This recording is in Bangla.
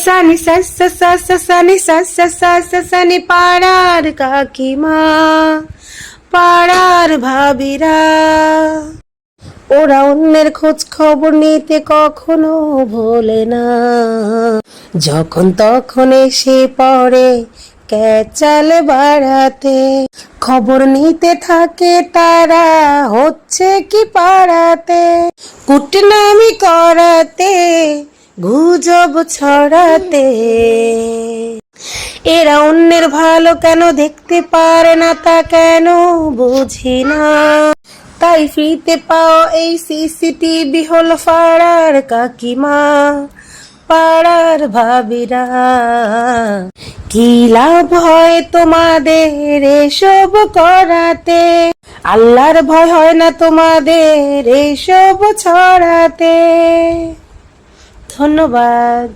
সানি সা সা সা সা সানি সা সা সা সা সানি পাড়ার কাকিমা পাড়ার ভাবিরা ওরা অন্যের খোঁজ খবর নিতে কখনো ভোলে না, যখন তখন এসে পড়ে ক্যাচাল বাড়াতে। খবর নিতে থাকে তারা হচ্ছে কি পাড়াতে, কুটনামি করাতে গুজব ছড়াতে। এরা অন্যের ভালো কেন দেখতে পারে না তা কেন বুঝি না। তাই ফ্রিতে পাও এই সিসিটিভি হলো পাড়ার কাকিমা পাড়ার ভাবিরা। কি লাভ হয় তোমাদের এসব করাতে, আল্লাহর ভয় হয় না তোমাদের এসব ছড়াতে। ধন্যবাদ।